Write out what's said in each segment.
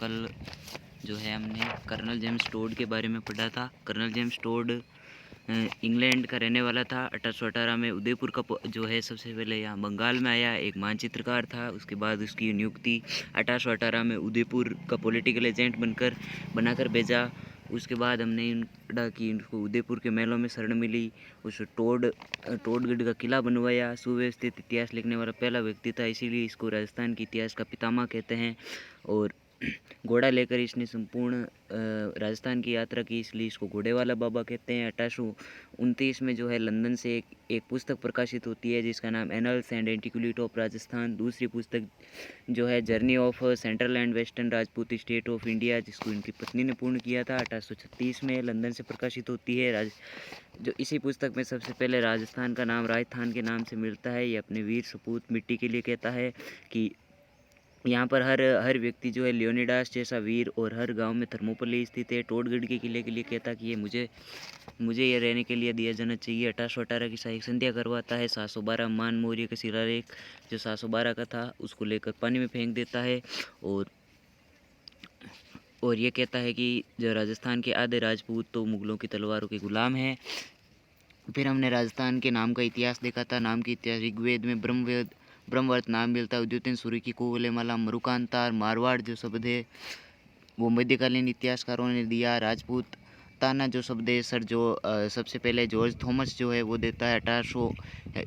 कल जो है हमने कर्नल जेम्स टोड के बारे में पढ़ा था। कर्नल जेम्स टोड इंग्लैंड का रहने वाला था। 1818 में उदयपुर का जो है सबसे पहले यहाँ बंगाल में आया, एक मानचित्रकार था। उसके बाद उसकी नियुक्ति 1818 में उदयपुर का पॉलिटिकल एजेंट बनाकर भेजा। उसके बाद हमने पढ़ा कि उनको उदयपुर के महलों में शरण मिली। उस टोडगढ़ का किला बनवाया। सुव्यवस्थित इतिहास लिखने वाला पहला व्यक्ति था, इसीलिए इसको राजस्थान के इतिहास का पितामह कहते हैं। और घोड़ा लेकर इसने संपूर्ण राजस्थान की यात्रा की, इसलिए इसको घोड़े वाला बाबा कहते हैं। 1829 में जो है लंदन से एक पुस्तक प्रकाशित होती है जिसका नाम annuls and antiquity of Rajasthan. दूसरी पुस्तक जो है journey of central and western Rajput state of India, जिसको इनकी पत्नी ने पूर्ण किया था, 1836 में लंदन से प्रकाशित होती है। जो इसी पुस्तक में सबसे पहले राजस्थान का नाम राजस्थान के नाम से मिलता है। ये अपने वीर सपूत मिट्टी के लिए कहता है कि यहाँ पर हर व्यक्ति जो है लियोनिडास जैसा वीर, और हर गांव में थर्मोपल्ली स्थित है। टोडगढ़ के किले के लिए कहता कि ये मुझे ये रहने के लिए दिया जाना चाहिए। 1818 की साहिक संध्या करवाता है। 712 मान मौर्य का शिलालेख जो 712 का था उसको लेकर पानी में फेंक देता है। और ये कहता है कि जो राजस्थान के आधे राजपूत तो मुगलों की तलवारों के गुलाम हैं। फिर हमने राजस्थान के नाम का इतिहास देखा था। नाम के इतिहास ऋग्वेद में ब्रह्मवर्त नाम मिलता है। उद्योतन सूर्य की कुवलेमाला मरुकांतार मारवाड़ जो शब्द है वो मध्यकालीन इतिहासकारों ने दिया। राजपूत ताना जो शब्द है सबसे पहले जॉर्ज थॉमस जो है वो देता है 1800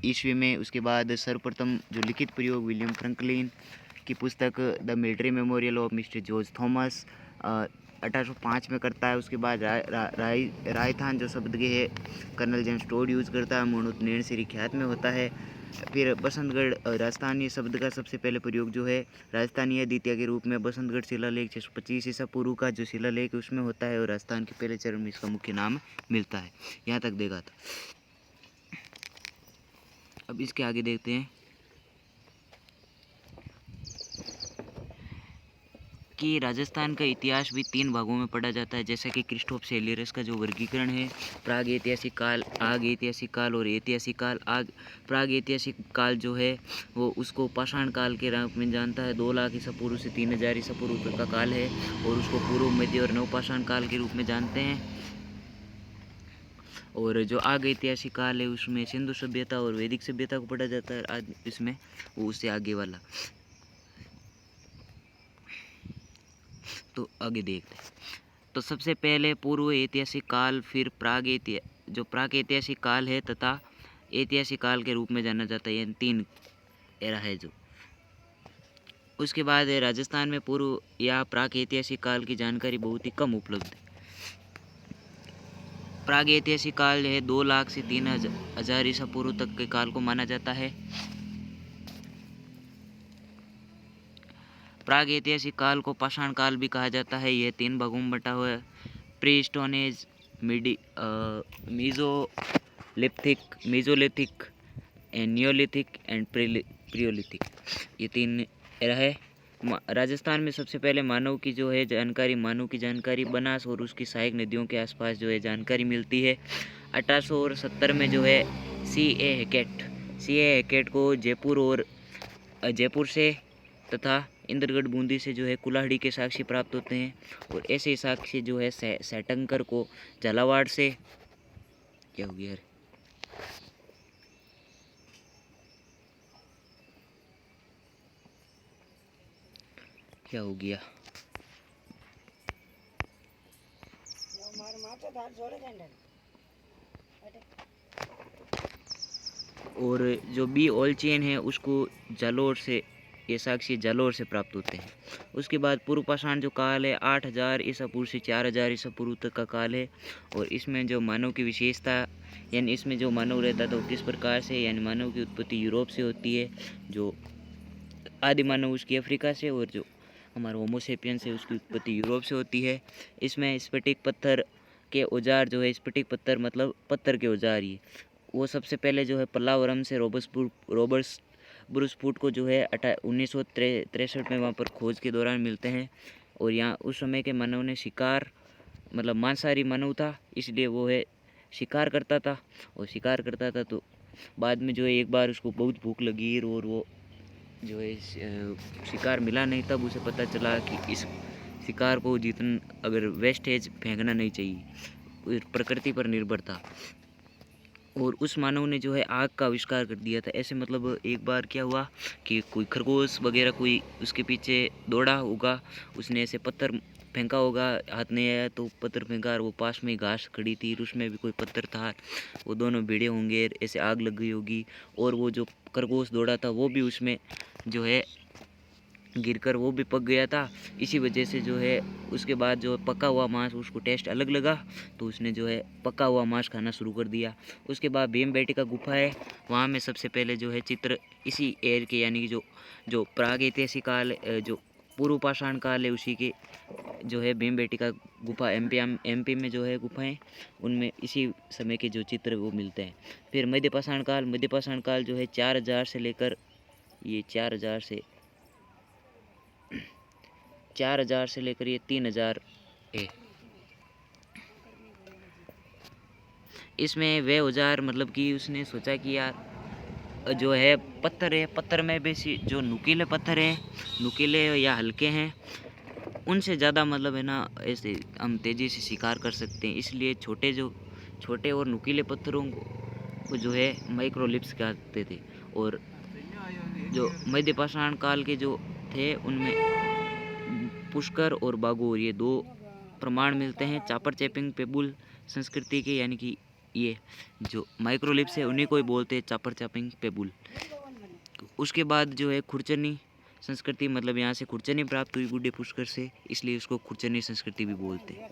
ईस्वी में। उसके बाद सर्वप्रथम जो लिखित प्रयोग विलियम फ्रैंकलिन की पुस्तक the military memorial of mister George Thomas 1805 में करता है। उसके बाद रायथान जो शब्द के है कर्नल जेम्स टोड यूज़ करता है, मोणुत नैण से ख्यात में होता है। फिर बसंतगढ़ राजस्थानी शब्द का सबसे पहले प्रयोग जो है राजस्थानीय द्वितीय के रूप में बसंतगढ़ शिलालेख 625 ईसा पूर्व का जो शिलालेख उसमें होता है, और राजस्थान के पहले चरण में इसका मुख्य नाम मिलता है। यहाँ तक देखा था। अब इसके आगे देखते हैं कि राजस्थान का इतिहास भी 3 भागों में पढ़ा जाता है, जैसे कि क्रिस्टोफ सेलियरस का जो वर्गीकरण है प्राग ऐतिहासिक काल, आग ऐतिहासिक काल और ऐतिहासिक काल। प्राग ऐतिहासिक काल जो है वो उसको पाषाण काल के रूप में जानता है। 2 लाख ईसा पूर्व से 3000 ईसा पूर्व तक का काल है, और उसको पूर्व मध्य और नवपाषाण काल के रूप में जानते हैं। और जो आग ऐतिहासिक काल है उसमें सिंधु सभ्यता और वैदिक सभ्यता को पढ़ा जाता है। आज इसमें वो उससे आगे वाला। तो आगे देखते हैं। तो सबसे पहले पूर्व ऐतिहासिक काल, फिर प्राग ऐतिहासिक काल है तथा ऐतिहासिक काल के रूप में जाना जाता है। ये 3 एरा है जो। उसके बाद राजस्थान में पूर्व या प्राग ऐतिहासिक काल की जानकारी बहुत ही कम उपलब्ध है। प्राग ऐतिहासिक काल है 2 लाख से 3000 ईसा पूर्व तक के काल को माना जाता है। प्राग ऐतिहासिक काल को पाषाण काल भी कहा जाता है। यह 3 भागों में बटा हुआ है। Pre stone age, mesolithic and neolithic and paleolithic, ये 3 एरा है। राजस्थान में सबसे पहले मानव की जानकारी बनास और उसकी सहायक नदियों के आसपास जो है जानकारी मिलती है। 1870 में जो है C.A. हैकेट को जयपुर से तथा इंद्रगढ़ बूंदी से जो है कुल्हाड़ी के साक्ष्य प्राप्त होते हैं, और ऐसे साक्ष्य जो है सेटंकर को झालावाड़ से क्या हो गया और जो बी ऑल चेन है उसको जालोर से, ये साक्ष्य जालोर से प्राप्त होते हैं। उसके बाद पूर्व पाषाण जो काल है 8000 ईसा पूर्व से 4000 ईसा पूर्व तक का काल है, और इसमें जो मानव की विशेषता, यानी इसमें जो मानव रहता था वो किस प्रकार से, यानी मानव की उत्पत्ति यूरोप से होती है, जो आदि मानव उसकी अफ्रीका से, और जो हमारा होमोसेपियंस है उसकी उत्पत्ति यूरोप से होती है। इसमें स्फटिक पत्थर के औजार जो है, स्फटिक पत्थर मतलब पत्थर के औजार, ये वो सबसे पहले जो है पल्लावरम से रोबर्ट्सबुर्ग को जो है 1963 में वहाँ पर खोज के दौरान मिलते हैं। और यहाँ उस समय के मानव ने शिकार मतलब मांसाहारी मानव था, इसलिए वो है शिकार करता था, तो बाद में जो है एक बार उसको बहुत भूख लगी और वो जो है शिकार मिला नहीं, तब उसे पता चला कि इस शिकार को जितना अगर वेस्टेज फेंकना नहीं चाहिए, प्रकृति पर निर्भर था। और उस मानव ने जो है आग का आविष्कार कर दिया था। ऐसे मतलब एक बार क्या हुआ कि कोई खरगोश वगैरह कोई उसके पीछे दौड़ा होगा, उसने ऐसे पत्थर फेंका होगा, हाथ नहीं आया तो पत्थर फेंका, और वो पास में घास खड़ी थी उसमें भी कोई पत्थर था, वो दोनों भिड़े होंगे, ऐसे आग लग गई होगी, और वो जो खरगोश दौड़ा था वो भी उसमें जो है गिरकर वो भी पक गया था। इसी वजह से जो है उसके बाद जो पका हुआ मांस उसको टेस्ट अलग लगा, तो उसने जो है पका हुआ मांस खाना शुरू कर दिया। उसके बाद भीमबेटका गुफा है, वहाँ में सबसे पहले जो है चित्र इसी एर के, यानी कि जो प्राग ऐतिहासिक काल, जो पूर्व पाषाण काल है, उसी के जो है भीमबेटका गुफा एमपी में जो है गुफाएं, उनमें इसी समय के जो चित्र वो मिलते हैं। फिर मध्य पाषाण काल जो है 4000 से लेकर ये 4000 से लेकर ये 3000 है। इसमें वे औजार मतलब कि उसने सोचा कि यार जो है पत्थर में भी जो नुकीले पत्थर हैं, नुकीले या हल्के हैं, उनसे ज़्यादा मतलब है ना ऐसे हम तेज़ी से शिकार कर सकते हैं। इसलिए छोटे और नुकीले पत्थरों को जो है माइक्रोलिप्स कहते थे। और जो मध्य पाषाण काल के जो थे उनमें पुष्कर और बागोर ये दो प्रमाण मिलते हैं चापर चैपिंग पेबुल संस्कृति के, यानी कि ये जो माइक्रोलिप्स है उन्हीं को ही बोलते हैं चापर चैपिंग पेबुल। उसके बाद जो है खुरचनी संस्कृति, मतलब यहाँ से खुरचनी प्राप्त हुई गुड्डे पुष्कर से, इसलिए उसको खुरचनी संस्कृति भी बोलते हैं।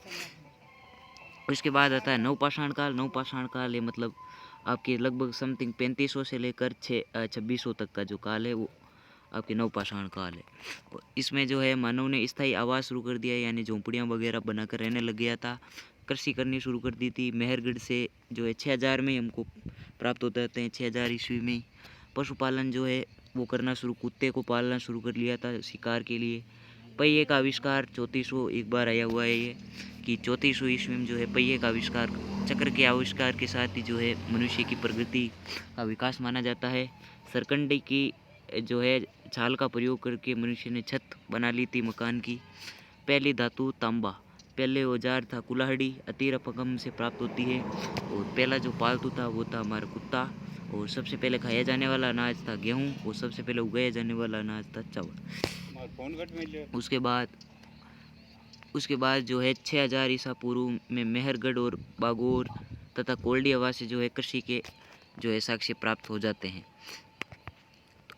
उसके बाद आता है नवपाषाण काल ये मतलब आपके लगभग समथिंग 3500 से लेकर 2600 तक का जो काल है वो आपके नवपाषाण काल है। इसमें जो है मानव ने स्थायी आवास शुरू कर दिया, यानी झोंपड़ियाँ वगैरह बनाकर रहने लग गया था। कृषि करनी शुरू कर दी थी। मेहरगढ़ से जो है 6000 में हमको प्राप्त होते रहते हैं, 6000 ईस्वी में। पशुपालन जो है वो करना शुरू, कुत्ते को पालना शुरू कर लिया था शिकार के लिए। पहिए का आविष्कार 3400 एक बार आया हुआ है ये कि 3400 ईस्वी में जो है पहिए का आविष्कार, चक्र के आविष्कार के साथ ही जो है मनुष्य की प्रगति का विकास माना जाता है। सरकंडी की जो है छाल का प्रयोग करके मनुष्य ने छत बना ली थी मकान की। पहली धातु तांबा, पहले औजार था कुल्हाड़ी, अतिरपगम से प्राप्त होती है। और पहला जो पालतू था वो था हमारा कुत्ता। और सबसे पहले खाया जाने वाला अनाज था गेहूँ, और सबसे पहले उगाया जाने वाला अनाज था चावल। उसके बाद जो है 6000 ईसा पूर्व में मेहरगढ़ और बागोर तथा कोल्डी हवा से जो है कृषि के जो है साक्ष्य प्राप्त हो जाते हैं।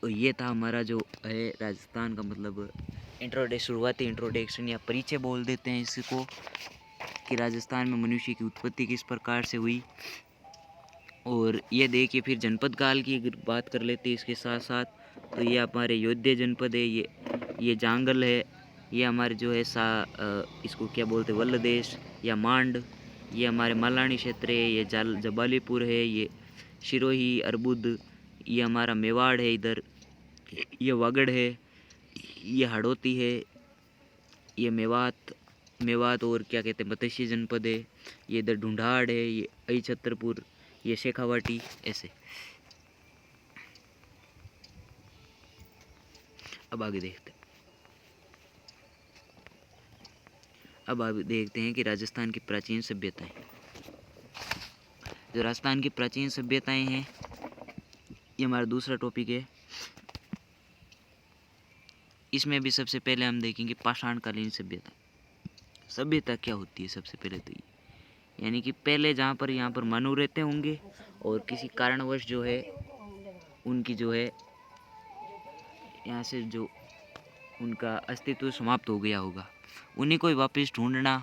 तो ये था हमारा जो है राजस्थान का मतलब शुरुआती इंट्रोडक्शन या परिचय बोल देते हैं इसको, कि राजस्थान में मनुष्य की उत्पत्ति किस प्रकार से हुई। और ये देखिए फिर जनपद काल की अगर बात कर लेते हैं इसके साथ साथ, तो ये हमारे योध्या जनपद है, ये जांगल है, ये हमारे जो है इसको क्या बोलते हैं वल्ल देश या मांड, ये हमारे मलानी क्षेत्र है, ये जबालीपुर है, ये सिरोही अरबुद, ये हमारा मेवाड़ है, इधर ये वागड़ है, ये हड़ौती है, ये मेवात और क्या कहते हैं मत्स्य जनपद है, ये इधर ढूंढाड़ है, ये अई छतरपुर, ये शेखावाटी, ऐसे। अब आगे देखते हैं कि राजस्थान की प्राचीन सभ्यताएं। जो राजस्थान की प्राचीन सभ्यताएं हैं ये हमारा दूसरा टॉपिक है। इसमें भी सबसे पहले हम देखेंगे पाषाणकालीन सभ्यता क्या होती है। सबसे पहले तो ये यानी कि पहले यहाँ पर मानव रहते होंगे और किसी कारणवश जो है उनकी जो है यहाँ से जो उनका अस्तित्व समाप्त हो गया होगा, उन्हीं को ही वापस ढूंढना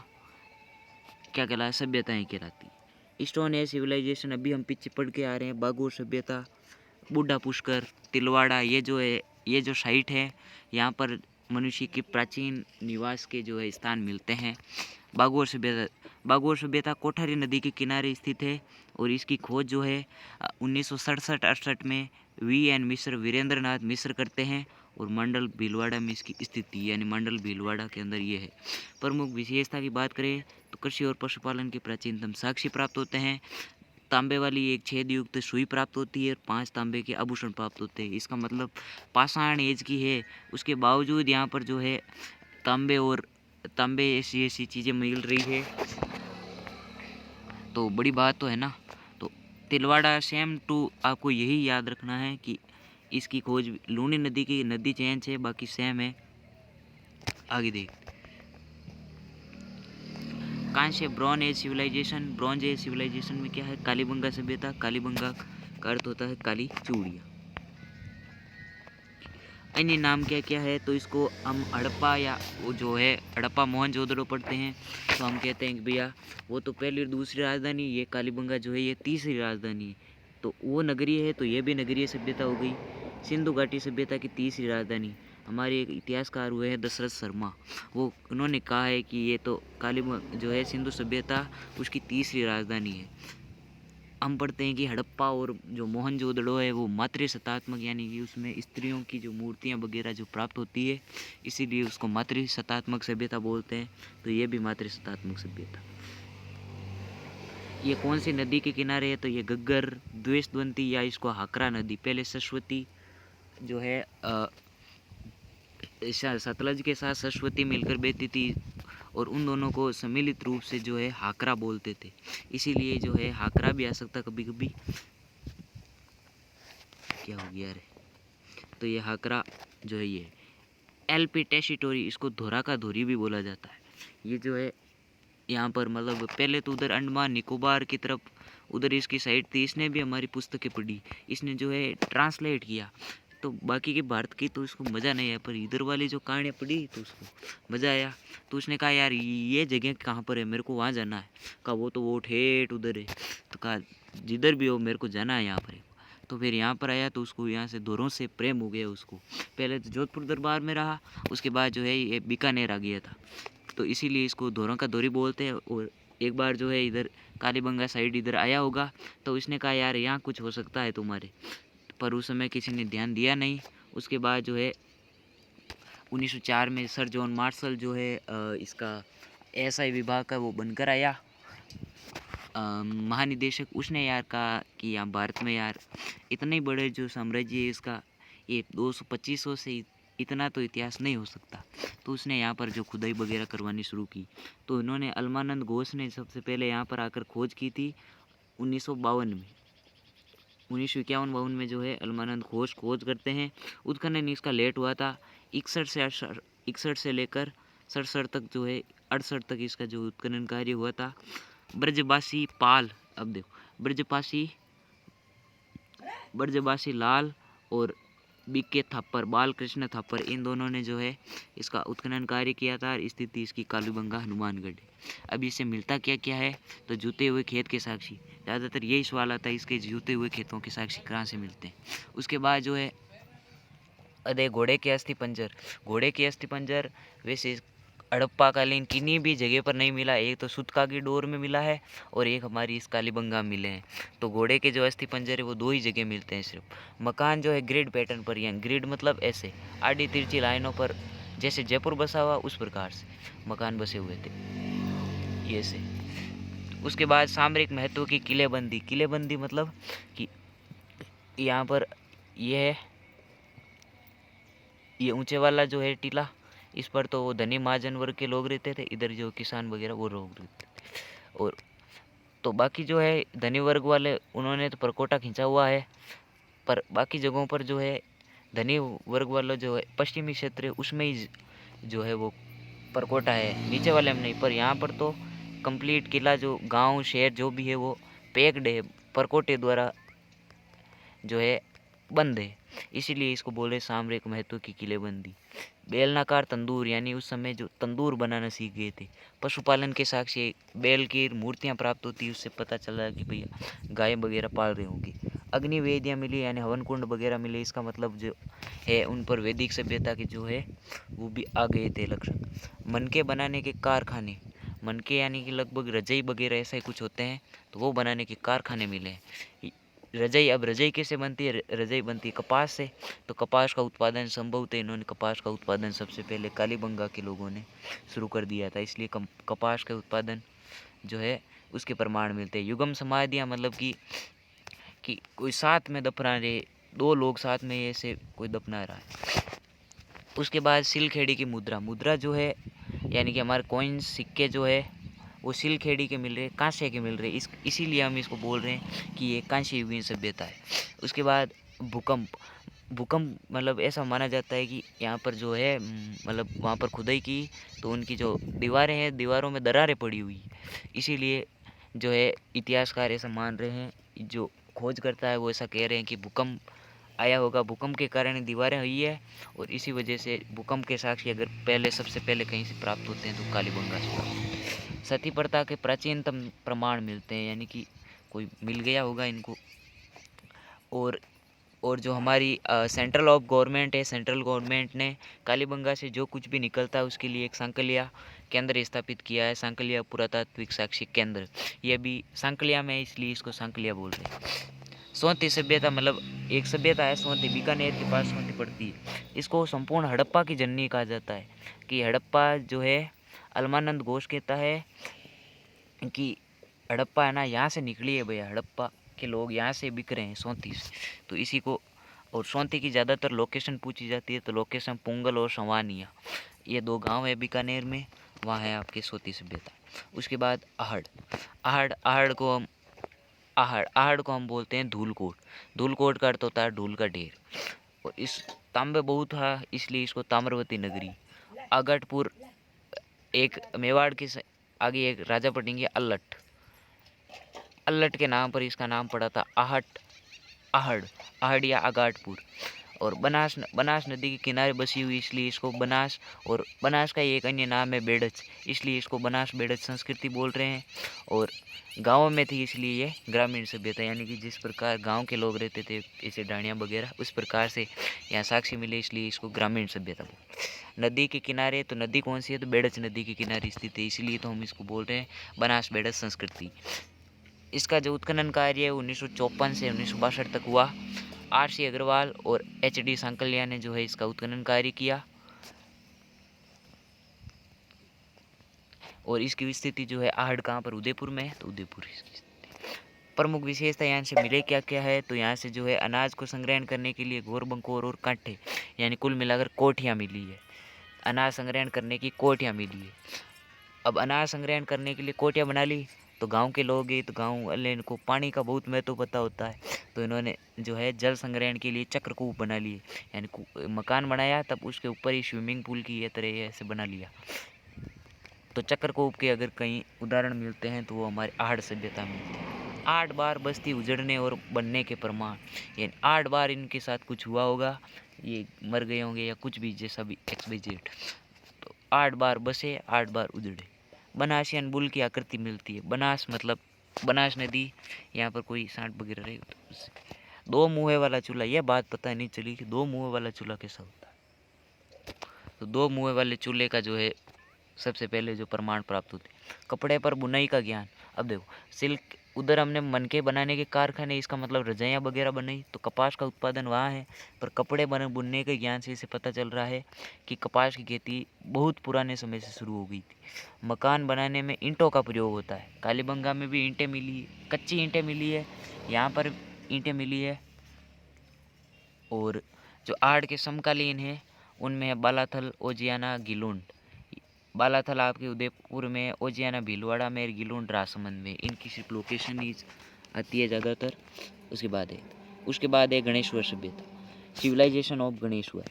क्या कहलाता है, सभ्यताएं कहलाती। स्टोन एज सिविलाइजेशन अभी हम पीछे पढ़ के आ रहे हैं, बागोर सभ्यता, बूढ़ा पुष्कर, तिलवाड़ा, ये जो साइट है यहाँ पर मनुष्य की प्राचीन निवास के जो है स्थान मिलते हैं। बागोर सभ्यता कोठारी नदी के किनारे स्थित है और इसकी खोज जो है 1967-68 में वीएन मिश्र वीरेंद्र नाथ मिश्र करते हैं और मंडल भीलवाड़ा में इसकी स्थिति, यानी मंडल भीलवाड़ा के अंदर ये है। प्रमुख विशेषता की बात करें तो कृषि और पशुपालन के प्राचीनतम साक्ष्य प्राप्त होते हैं। तांबे वाली एक छेद युक्त सुई प्राप्त होती है और 5 तांबे के आभूषण प्राप्त होते हैं। इसका मतलब पाषाण एज की है, उसके बावजूद यहाँ पर जो है तांबे और तांबे ऐसी ऐसी चीज़ें मिल रही है, तो बड़ी बात तो है ना। तो तिलवाड़ा सेम टू आपको यही याद रखना है कि इसकी खोज लूनी नदी की नदी चेंज है, बाकी सेम है। आगे देख, कांस्य bronze age civilization. Bronze age civilization में क्या है? कालीबंगा सभ्यता। कालीबंगा का अर्थ होता है काली चूड़ियाँ। अन्य नाम क्या क्या है? तो इसको हम हड़प्पा या वो जो है हड़प्पा मोहनजोदड़ो पढ़ते हैं, तो हम कहते हैं कि भैया वो तो पहली और दूसरी राजधानी, ये कालीबंगा जो है ये तीसरी राजधानी है। तो वो नगरीय है, तो ये भी नगरीय सभ्यता हो गई। सिंधु घाटी सभ्यता की तीसरी राजधानी, हमारे एक इतिहासकार हुए हैं दशरथ शर्मा, वो उन्होंने कहा है कि ये तो कालीबंगा जो है सिंधु सभ्यता उसकी तीसरी राजधानी है। हम पढ़ते हैं कि हड़प्पा और जो मोहनजोदड़ो है वो मातृसत्तात्मक, यानी कि उसमें स्त्रियों की जो मूर्तियाँ वगैरह जो प्राप्त होती है, इसीलिए उसको मातृसत्तात्मक सभ्यता बोलते हैं। तो ये भी मातृसत्तात्मक सभ्यता। ये कौन सी नदी के किनारे है? तो ये घग्गर, द्वेषवंती या इसको हाकरा नदी। पहले सरस्वती जो है सतलज के साथ सरस्वती मिलकर बहती थी, और उन दोनों को सम्मिलित रूप से जो है हाकरा बोलते थे, इसीलिए जो है हाकरा भी आ सकता कभी कभी। क्या हो गया रे? तो ये हाकरा जो है ये एलपी टेसिटोरी, इसको धोरा का धोरी भी बोला जाता है। ये जो है यहाँ पर मतलब पहले तो उधर अंडमान निकोबार की तरफ उधर इसकी साइड थी, इसने भी हमारी पुस्तकें पढ़ी, इसने जो है ट्रांसलेट किया। तो बाकी के भारत की तो इसको मज़ा नहीं आया, पर इधर वाली जो कहानियाँ पढ़ी तो उसको मज़ा आया। तो उसने कहा यार ये जगह कहाँ पर है, मेरे को वहाँ जाना है। कहा वो ठेठ उधर है। तो कहा जिधर भी हो मेरे को जाना है यहाँ पर। तो फिर यहाँ पर आया, तो उसको यहाँ से धोरों से प्रेम हो गया उसको। पहले तो जोधपुर दरबार में रहा, उसके बाद जो है ये बीकानेर आ गया था, तो इसीलिए इसको धोरों का धोरी बोलते हैं। और एक बार जो है इधर कालीबंगा साइड इधर आया होगा, तो इसने कहा यार यहाँ कुछ हो सकता है तुम्हारे, पर उस समय किसी ने ध्यान दिया नहीं। उसके बाद जो है 1904 में सर जॉन मार्शल जो है इसका एसआई विभाग का वो बनकर आया महानिदेशक। उसने यार कहा कि यहाँ भारत में यार इतने बड़े जो साम्राज्य है इसका, ये 200-2500 से इतना तो इतिहास नहीं हो सकता। तो उसने यहाँ पर जो खुदाई वगैरह करवानी शुरू की। तो इन्होंने अलमानंद घोष ने सबसे पहले यहाँ पर आकर खोज की थी 1952 में। 1951-52 में जो है अलमानंद घोष खोज करते हैं। उत्खनन इसका लेट हुआ था, 61 से लेकर 67 तक जो है 68 तक इसका जो उत्खनन कार्य हुआ था। ब्रजबासी पाल, अब देखो ब्रजबासी लाल और बीके थापर, बाल कृष्ण थापर, इन दोनों ने जो है इसका उत्खनन कार्य किया था। और स्थिति इसकी कालीबंगा हनुमानगढ़ है। अब इससे मिलता क्या क्या है? तो जूते हुए खेत के साक्षी, ज़्यादातर यही सवाल आता है, इसके जूते हुए खेतों के साक्षी कहाँ से मिलते हैं। उसके बाद जो है अरे घोड़े के अस्थि पंजर। घोड़े के अस्थि पंजर वैसे हड़प्पा कालीन किन्हीं भी जगह पर नहीं मिला, एक तो सुतका की डोर में मिला है और एक हमारी इस कालीबंगा में मिले हैं। तो घोड़े के जो अस्थि पंजर है वो 2 ही जगह मिलते हैं सिर्फ। मकान जो है ग्रिड पैटर्न पर, यहाँ ग्रिड मतलब ऐसे आड़ी तिरछी लाइनों पर, जैसे जयपुर बसा हुआ उस प्रकार से मकान बसे हुए थे ये से। उसके बाद सामरिक महत्व की किलेबंदी। किलेबंदी मतलब कि यहाँ पर ये ऊंचे वाला जो है टीला, इस पर तो वो धनी महाजन वर्ग के लोग रहते थे, इधर जो किसान वगैरह वो लोग रहते थे। और तो बाकी जो है धनी वर्ग वाले उन्होंने तो परकोटा खींचा हुआ है, पर बाकी जगहों पर जो है धनी वर्ग वाला जो है पश्चिमी क्षेत्र है उसमें ही जो है वो परकोटा है, नीचे वाले में नहीं। पर यहाँ पर तो कंप्लीट किला जो गांव शहर जो भी है वो पैक्ड है, परकोटे द्वारा जो है बंद है, इसीलिए इसको बोले सामरिक महत्व की किलेबंदी। बेलनाकार तंदूर, यानी उस समय जो तंदूर बनाना सीख गए थे। पशुपालन के साक्ष्य बैल की मूर्तियाँ प्राप्त होती, उससे पता चला कि भैया गाय वगैरह पाल रहे होंगे। अग्नि वेदियाँ मिली, यानी हवन कुंड वगैरह मिले, इसका मतलब जो है उन पर वैदिक सभ्यता के जो है वो भी आ गए थे लक्षण। मनके बनाने के कारखाने, मनके यानी कि लगभग रजाई वगैरह ऐसा ही कुछ होते हैं, तो वो बनाने के कारखाने मिले हैं। रजाई, अब रजाई कैसे बनती है? रजाई बनती है कपास से, तो कपास का उत्पादन संभवतः इन्होंने कपास का उत्पादन सबसे पहले कालीबंगा के लोगों ने शुरू कर दिया था, इसलिए कपास का उत्पादन जो है उसके प्रमाण मिलते हैं। युगम समाधियाँ मतलब कि कोई साथ में दफना रहे, 2 लोग साथ में ऐसे कोई दफना रहा है। उसके बाद सिलखेड़ी की मुद्रा। मुद्रा जो है यानी कि हमारे कॉइन्स सिक्के जो है वो सिलखेड़ी के मिल रहे, कांसे के मिल रहे, इसीलिए हम इसको बोल रहे हैं कि ये कांस्य युगीन सभ्यता है। उसके बाद भूकंप। भूकंप मतलब ऐसा माना जाता है कि यहाँ पर जो है मतलब वहाँ पर खुदाई की तो उनकी जो दीवारें हैं, दीवारों में दरारें पड़ी हुई है, इसीलिए जो है इतिहासकार ऐसा मान रहे हैं, जो खोज करता है वो ऐसा कह रहे हैं कि भूकंप आया होगा, भूकंप के कारण दीवारें हुई है, और इसी वजह से भूकंप के साक्षी अगर पहले सबसे पहले कहीं से प्राप्त होते हैं तो कालीबंगा से प्राप्त होते हैं। सती प्रथा के प्राचीनतम प्रमाण मिलते हैं, यानी कि कोई मिल गया होगा इनको। और जो हमारी सेंट्रल ऑफ गवर्नमेंट है, सेंट्रल गवर्नमेंट ने कालीबंगा से जो कुछ भी निकलता है उसके लिए एक सांकलिया केंद्र स्थापित किया है, सांकलिया पुरातात्विक साक्षी केंद्र। ये भी सांकलिया में है, इसलिए इसको सांकलिया बोल रहे हैं। सोंती सभ्यता मतलब एक सभ्यता है सोंती, बीकानेर के पास सोंती पड़ती है। इसको संपूर्ण हड़प्पा की जननी कहा जाता है, कि हड़प्पा जो है अलमानंद घोष कहता है कि हड़प्पा है ना यहाँ से निकली है भैया, हड़प्पा के लोग यहाँ से बिक रहे हैं सोंती से, तो इसी को। और सोंती की ज़्यादातर लोकेशन पूछी जाती है, तो लोकेशन पुंगल और संवानिया, ये 2 गांव है बीकानेर में, वहाँ है आपकी सोंती सभ्यता। उसके बाद आहड़। आहड़ को हम बोलते हैं धूलकोट। धूलकोट का अर्थ होता है ढूल का ढेर, और इस तांबे बहुत था इसलिए इसको ताम्रवती नगरी। आगटपुर एक मेवाड़ के आगे एक राजा पटेंगे अल्लट, अल्लट के नाम पर इसका नाम पड़ा था आहड़ या आगाटपुर। और बनास नदी के किनारे बसी हुई इसलिए इसको बनास, और बनास का एक अन्य नाम है बेड़च, इसलिए इसको बनास बेड़च संस्कृति बोल रहे हैं। और गाँव में थी इसलिए ये ग्रामीण सभ्यता, यानी कि जिस प्रकार गांव के लोग रहते थे ऐसे डाणियाँ वगैरह, उस प्रकार से यहाँ साक्षी मिले इसलिए इसको ग्रामीण सभ्यता बोल। नदी के किनारे, तो नदी कौन सी है, तो बेड़च नदी के किनारे स्थित है, इसलिए तो हम इसको बोल रहे हैं बनास बेड़च संस्कृति। इसका जो उत्खनन कार्य है 1954 से 1962 तक हुआ। RC अग्रवाल और HD सांकलिया ने जो है इसका उत्खनन कार्य किया, और इसकी स्थिति जो है आहड़ कहाँ पर, उदयपुर में है, तो उदयपुर इसकी स्थिति। प्रमुख विशेषता यहाँ से मिले क्या क्या है, तो यहाँ से जो है अनाज को संग्रहण करने के लिए घोरबंकोर और कांठे, यानी कुल मिलाकर कोठियाँ मिली है, अनाज संग्रहण करने की कोठियाँ मिली है। अब अनाज संग्रहण करने के लिए कोठियाँ बना ली, तो गांव के लोग हैं, तो गांव वाले इनको पानी का बहुत महत्व पता होता है, तो इन्होंने जो है जल संग्रहण के लिए चक्रकूप बना लिए, यानी मकान बनाया तब उसके ऊपर ही स्विमिंग पूल की ये तरह ऐसे बना लिया। तो चक्रकूप के अगर कहीं उदाहरण मिलते हैं तो वो हमारे आहड़ सभ्यता में मिलते हैं। 8 बार बस्ती उजड़ने और बनने के प्रमाण, यानी 8 बार इनके साथ कुछ हुआ होगा, ये मर गए होंगे या कुछ भी, जैसा भी XYZ, तो 8 बार बसे, 8 बार उजड़े। बनासियन बुल की आकृति मिलती है, बनास मतलब बनास नदी, यहाँ पर कोई सांड वगैरह रहे तो 2 मुँहे वाला चूल्हा, यह बात पता नहीं चली कि 2 मुँहे वाला चूल्हा कैसा होता है, तो 2 मुँहे वाले चूल्हे का जो है सबसे पहले जो प्रमाण प्राप्त होते हैं। कपड़े पर बुनाई का ज्ञान, अब देखो सिल्क, उधर हमने मनके बनाने के कारखाने, इसका मतलब रजाइयाँ वगैरह बनाई, तो कपास का उत्पादन वहाँ है, पर कपड़े बुनने के ज्ञान से इसे पता चल रहा है कि कपास की खेती बहुत पुराने समय से शुरू हो गई थी। मकान बनाने में ईंटों का प्रयोग होता है, कालीबंगा में भी ईंटें मिली, कच्ची ईंटें मिली है, यहाँ पर ईंटें मिली है। और जो आहड़ के समकालीन है उनमें है बालाथल, ओजियाना, गिलुंड। बालाथल आपके उदयपुर में, ओजियाना भीलवाड़ा में, गिलुंड राजसमंद में, इनकी सिर्फ लोकेशन ही आती है ज़्यादातर। उसके बाद है गणेश्वर सभ्यता, सिविलाइजेशन ऑफ गणेश्वर।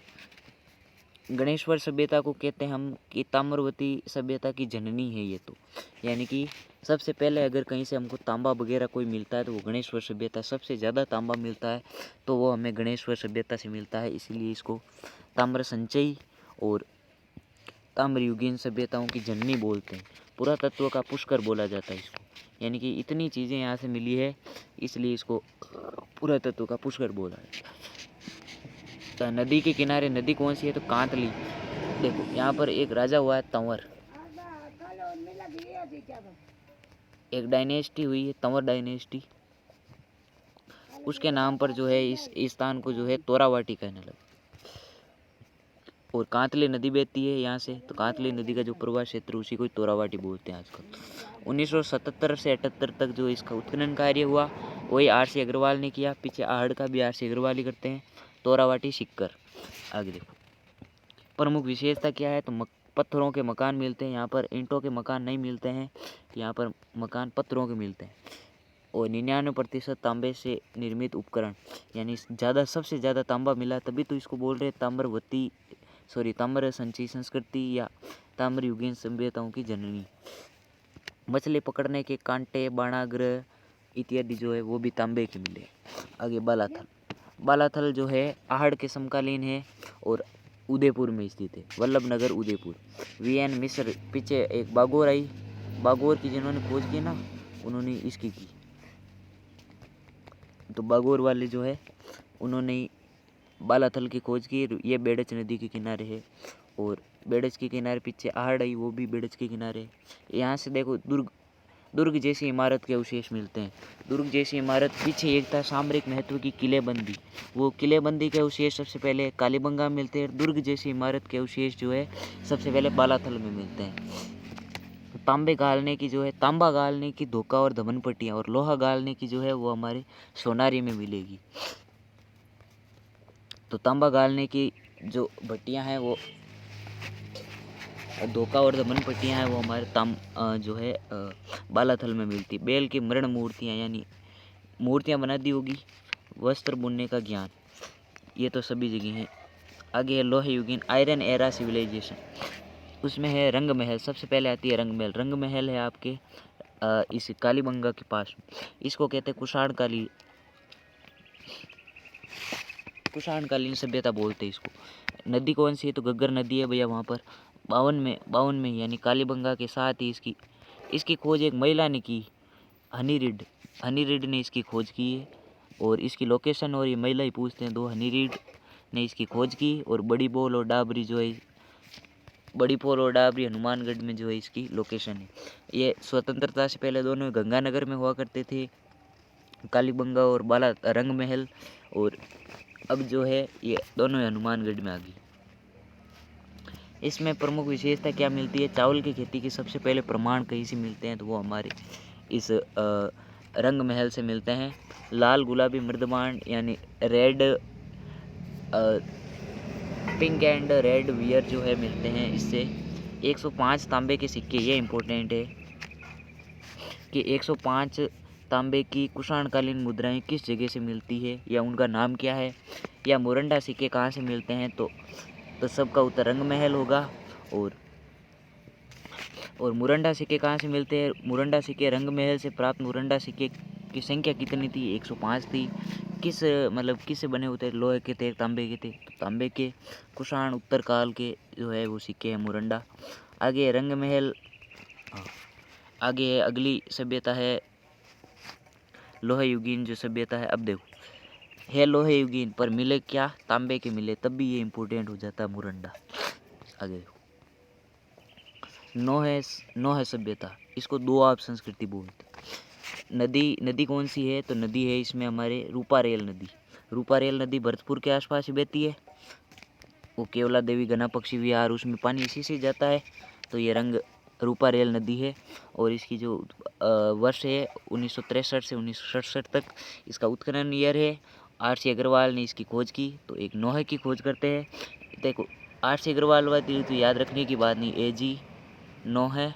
गणेश्वर सभ्यता को कहते हैं हम कि ताम्रवती सभ्यता की जननी है ये, तो यानी कि सबसे पहले अगर कहीं से हमको तांबा वगैरह कोई मिलता है तो वो गणेश्वर सभ्यता, सबसे ज़्यादा तांबा मिलता है तो वो हमें गणेश्वर सभ्यता से मिलता है, इसीलिए इसको ताम्र संचयी और ताम्रयुगीन सभ्यताओं की जननी बोलते हैं। पुरातत्व का पुष्कर बोला जाता है इसको, यानी कि इतनी चीज़ें यहाँ से मिली है इसलिए इसको पुरातत्व का पुष्कर बोला है। तो नदी के किनारे नदी कौन सी है, तो कांतली। देखो यहाँ पर एक राजा हुआ है तंवर, एक डायनेस्टी हुई है तंवर डायनेस्टी, उसके नाम पर जो है इस स्थान को जो है तोरावाटी कहने लगा। और कांतली नदी बहती है यहाँ से, तो कांतली नदी का जो प्रवाह क्षेत्र उसी को तोरावाटी बोलते हैं आजकल। 1977 से 78 तक जो इसका उत्खनन कार्य हुआ वही RC अग्रवाल ने किया, पीछे आहड़ का भी RC अग्रवाल ही करते हैं। तोरावाटी सिक्कर। आगे देखो प्रमुख विशेषता क्या है, तो पत्थरों के मकान मिलते हैं, यहाँ पर ईंटों के मकान नहीं मिलते हैं, यहाँ पर मकान पत्थरों के मिलते हैं। और 99% तांबे से निर्मित उपकरण, यानी ज़्यादा सबसे ज़्यादा तांबा मिला, तभी तो इसको बोल रहे ताम्र संचयी संस्कृति या ताम्र युगीन सभ्यताओं की जननी। मछली पकड़ने के कांटे, बाणाग्र इत्यादि जो है वो भी तांबे के मिले। आगे बालाथल जो है आहड़ के समकालीन है और उदयपुर में स्थित है, वल्लभ नगर उदयपुर। वीएन मिस्र, पीछे एक बागोर आई, बागोर की जिन्होंने खोज की ना, उन्होंने इसकी की। तो बागोर वाले जो है उन्होंने बालाथल की खोज की। ये बेड़च नदी के किनारे है और बेड़च के किनारे पीछे आहड़ आई, वो भी बेड़च के किनारे। यहाँ से देखो दुर्ग जैसी इमारत के अवशेष मिलते हैं। दुर्ग जैसी इमारत, पीछे एक था सामरिक महत्व की किलेबंदी, वो किलेबंदी के अवशेष सबसे पहले कालीबंगा में मिलते हैं। दुर्ग जैसी इमारत के अवशेष जो है सबसे पहले बालाथल में मिलते हैं। तांबा गालने की धोखा और धमन पट्टियाँ और लोहा गालने की जो है वो हमारे सोनारी में मिलेगी। तो तांबा गालने की जो भट्टियाँ हैं वो धोखा और दमन पट्टियाँ हैं वो हमारे जो है बालाथल में मिलती। बैल की मृण मूर्तियाँ, यानी मूर्तियाँ बना दी होगी। वस्त्र बुनने का ज्ञान, ये तो सभी जगह है। आगे है लोहे युगीन आयरन एरा सिविलाइजेशन, उसमें है रंग महल। सबसे पहले आती है रंग महल। रंग महल है आपके इस कालीबंगा के पास। इसको कहते हैं कुषाणकालीन सभ्यता बोलते हैं इसको। नदी कौन सी है? तो घग्गर नदी है भैया वहाँ पर। 52 में यानी कालीबंगा के साथ ही इसकी खोज एक महिला ने की, हनी रीड ने इसकी खोज की है। और इसकी लोकेशन और ये महिला ही पूछते हैं, दो हनी रीड ने इसकी खोज की। और बड़ी पोल और डाबरी हनुमानगढ़ में जो है इसकी लोकेशन है। ये स्वतंत्रता से पहले दोनों गंगानगर में हुआ करते थे, कालीबंगा और रंग महल। और अब जो है ये दोनों हनुमानगढ़ में आ गई। इसमें प्रमुख विशेषता क्या मिलती है? चावल की खेती के सबसे पहले प्रमाण कहीं से मिलते हैं, तो वो हमारे इस रंग महल से मिलते हैं। लाल गुलाबी मृदबाण, यानी पिंक एंड रेड वियर जो है मिलते हैं इससे। 105 तांबे के सिक्के, ये इम्पोर्टेंट है कि 105 तांबे की कुषाणकालीन मुद्राएं किस जगह से मिलती है या उनका नाम क्या है, या मोरंडा सिक्के कहाँ से मिलते हैं, तो सबका उत्तर रंग महल होगा। और मुरंडा सिक्के कहाँ से मिलते हैं? मुरंडा सिक्के रंग महल से प्राप्त मुरंडा सिक्के की संख्या कितनी थी? 105 थी। किस से बने होते हैं? लोहे के थे, तांबे के थे? तो तांबे के कुषाण उत्तर काल के जो है वो सिक्के हैं मुरंडा। आगे रंग महल, आगे अगली सभ्यता है लोहे युगीन जो सभ्यता है। अब देखो है लोहे युगीन, पर मिले क्या? तांबे के मिले, तब भी ये इम्पोर्टेंट हो जाता है मुरंडा। आगे देखो नौह सभ्यता, इसको दोआब संस्कृति बोलते। नदी कौन सी है? तो नदी है इसमें हमारे रूपारेल नदी भरतपुर के आसपास ही बहती है। वो केवला देवी घना पक्षी विहार, उसमें पानी इसी से जाता है। तो ये रूपारेल नदी है। और इसकी जो वर्ष है 1963 से 1967 तक इसका उत्खनन ईयर है। RC अग्रवाल ने इसकी खोज की। तो एक नौह की खोज करते हैं। देखो RC अग्रवाल वाली तो याद रखने की बात नहीं, AG नौह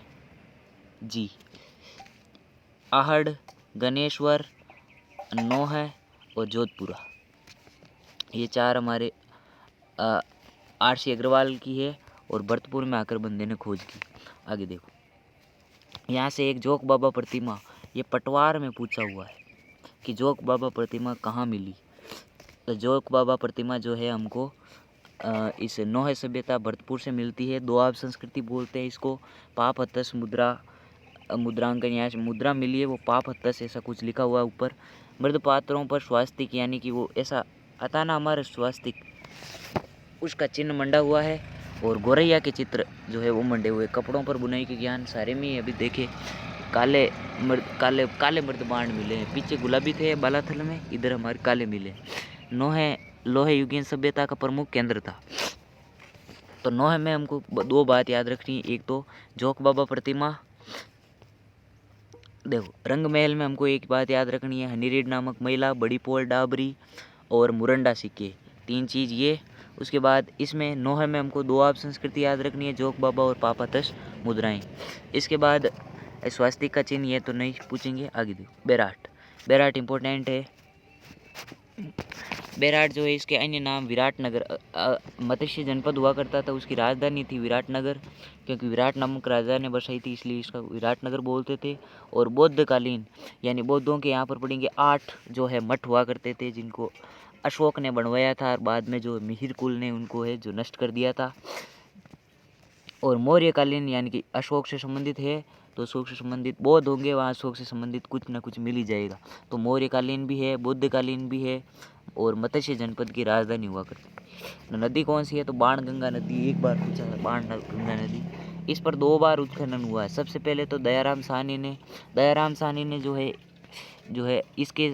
जी। आहड़, गणेश्वर, नौह और जोधपुरा, ये 4 हमारे RC अग्रवाल की है। और भरतपुर में आकर बंदे ने खोज की। आगे देखो यहाँ से एक जोक बाबा प्रतिमा, ये पटवार में पूछा हुआ है कि जोक बाबा प्रतिमा कहाँ मिली। तो जोक बाबा प्रतिमा जो है हमको इस नौह सभ्यता भरतपुर से मिलती है। दोआब संस्कृति बोलते हैं इसको। पाप हतस मुद्रांकन, यहाँ से मुद्रा मिली है, वो पाप हतस ऐसा कुछ लिखा हुआ है ऊपर। मृद पात्रों पर स्वास्तिक, यानी कि वो ऐसा आता ना हमारे स्वास्तिक, उसका चिन्ह मंडा हुआ है। और गोरैया के चित्र जो है वो मंडे हुए। कपड़ों पर बुनाई के ज्ञान सारे में ही अभी देखे। काले मृदबाण मिले हैं। पीछे गुलाबी थे बालाथल में, इधर हमारे काले मिले। नौह लोहे युगीन सभ्यता का प्रमुख केंद्र था। तो नौह में हमको 2 बात याद रखनी है। एक तो जोक बाबा प्रतिमा, देखो रंग महल में हमको एक बात याद रखनी है, हनी रीड नामक महिला, बड़ी पोल डाबरी और मुरंडा सिक्के, 3 चीज़ ये। उसके बाद इसमें नोह में हमको 2 आप संस्कृति याद रखनी है, जोक बाबा और पापातश मुद्राएं। इसके बाद स्वास्तिक का चिन्ह ये तो नहीं पूछेंगे, आगे देखो बेराट। बेराट इम्पोर्टेंट है। बेराट जो है इसके अन्य नाम विराटनगर, मत्स्य जनपद हुआ करता था, उसकी राजधानी थी विराटनगर, क्योंकि विराट नामक राजा ने बसाई थी इसलिए इसका विराटनगर बोलते थे। और बौद्धकालीन यानी बौद्धों के यहाँ पर पढ़ेंगे 8 जो है मठ हुआ करते थे, जिनको अशोक ने बनवाया था और बाद में जो मिहिर कुल ने उनको है जो नष्ट कर दिया था। और मौर्यकालीन यानी कि अशोक से संबंधित है, तो अशोक से संबंधित बौद्ध होंगे, वहाँ अशोक से संबंधित कुछ ना कुछ मिल ही जाएगा। तो मौर्यकालीन भी है, बुद्धकालीन भी है, और मत्स्य जनपद की राजधानी हुआ करती। नदी कौन सी है, तो बाणगंगा नदी। एक बार पूछा था बाणगंगा नदी, इस पर 2 बार उत्खनन हुआ है। सबसे पहले तो दयाराम साहनी ने जो है इसके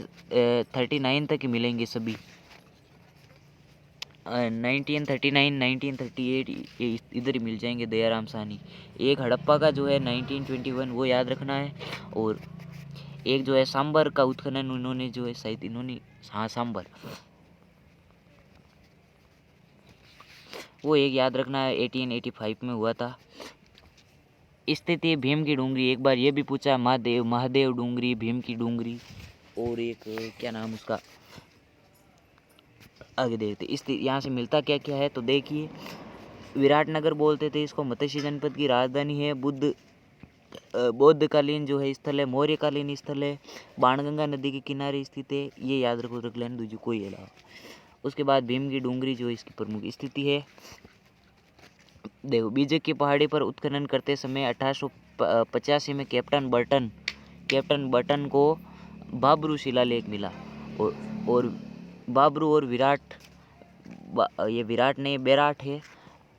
39 तक मिलेंगे सभी, 1939 1938 इधर ही मिल जाएंगे दयाराम साहनी। एक हड़प्पा का जो है 1921 वो याद रखना है, और एक जो है सांबर का उत्खनन उन्होंने जो है शायद इन्होंने, हाँ सांबर, वो एक याद रखना है 1885 में हुआ था। स्थिति भीम की डूंगरी, एक बार ये भी पूछा, महादेव डूंगरी, भीम की डूंगरी, और एक क्या नाम उसका, आगे देखते इस यहाँ से मिलता क्या क्या है। तो देखिए विराटनगर बोलते थे इसको, मत्स्य जनपद की राजधानी है, बौद्धकालीन जो है स्थल है, मौर्यकालीन स्थल है, बाणगंगा नदी के किनारे स्थित है, ये याद रख लेना दूसरी कोई अलावा। उसके बाद भीम की डूंगरी जो इसकी प्रमुख स्थिति है। देखो बीजक की पहाड़ी पर उत्खनन करते समय 1885 में कैप्टन बर्टन को बाबरू शिलालेख मिला, और बाबरू और ये विराट नहीं बेराट है,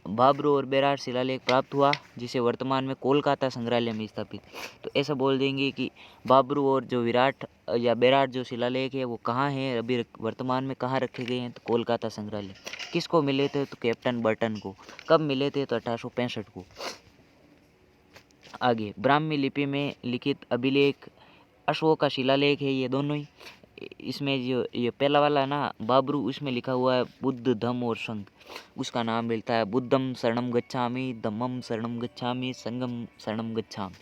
बाबरू और बेराट शिलालेख प्राप्त हुआ, जिसे वर्तमान में कोलकाता संग्रहालय में स्थापित। तो ऐसा बोल देंगे कि बाबरू और जो विराट या बेराट जो शिलालेख है वो कहाँ है, अभी वर्तमान में कहाँ रखे गए हैं, तो कोलकाता संग्रहालय। किसको मिले थे, तो कैप्टन बर्टन को। कब मिले थे, तो 1865 को। आगे ब्राह्मी लिपि में लिखित अभिलेख अशोक का शिलालेख है, ये दोनों ही। इसमें जो ये पहला वाला ना बाबरू, उसमें लिखा हुआ है बुद्ध धम्म और संघ, उसका नाम मिलता है बुद्धम शरणम गच्छामि, धम्मम शरणम गच्छामि, संघम शरणम गच्छामि।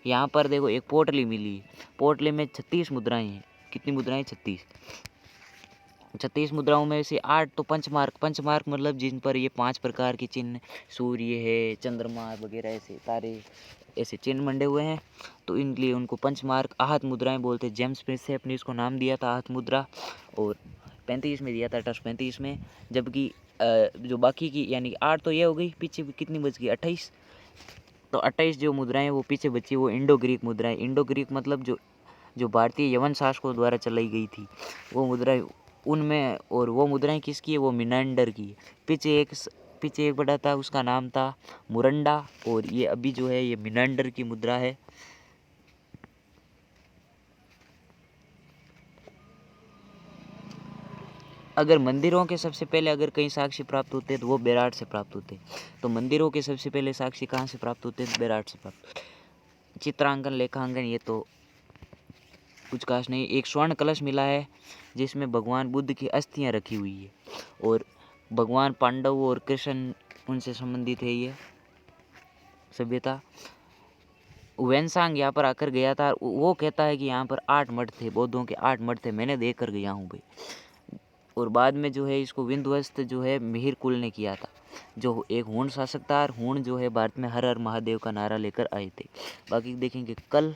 यहाँ पर देखो एक पोटली मिली, पोटली में 36 मुद्राएं हैं। कितनी मुद्राएं, 36 मुद्राओं में से 8 तो पंचमार्क मतलब जिन पर ये 5 प्रकार के चिन्ह, सूर्य है, चंद्रमा वगैरह, ऐसे तारे, ऐसे चिन्ह मंडे हुए हैं, तो इन लिए उनको पंचमार्क आहत मुद्राएं बोलते हैं। जेम्स प्रिंस ने अपने इसको नाम दिया था आहत मुद्रा, और 35 में दिया था, 1835 में। जबकि जो बाकी की यानी 8 तो ये हो गई, पीछे कितनी बच गई, 28। तो 28 जो मुद्राएं वो पीछे बची, वो इंडो ग्रीक मुद्राएं। इंडो ग्रीक मतलब जो भारतीय यवन शासकों द्वारा चलाई गई थी वो मुद्राएं उनमें, और वो मुद्राएं किसकी है, वो मिनांडर की है। पीछे एक बड़ा था, उसका नाम था मुरंडा, और ये अभी जो है ये मिनांडर की मुद्रा है। अगर मंदिरों के सबसे पहले अगर कहीं साक्षी प्राप्त होते हैं तो वो बेराट से प्राप्त होते हैं। तो मंदिरों के सबसे पहले साक्षी कहाँ से प्राप्त होते हैं, बेराट से प्राप्त। चित्रांकन लेखांकन ये तो कुछ खास नहीं। एक स्वर्ण कलश मिला है जिसमें भगवान बुद्ध की अस्थियां रखी हुई है, और भगवान पांडव और कृष्ण उनसे संबंधित है ये सभ्यता। वेनसांग यहाँ पर आकर गया था, वो कहता है कि यहाँ पर 8 मठ थे, बौद्धों के 8 मठ थे, मैंने देख कर गया हूँ भाई। और बाद में जो है इसको विंध्यवस्त जो है मिहिर कुल ने किया था, जो एक हूण शासक था, और हूण जो है भारत में हर हर महादेव का नारा लेकर आए थे। बाकी देखेंगे कल।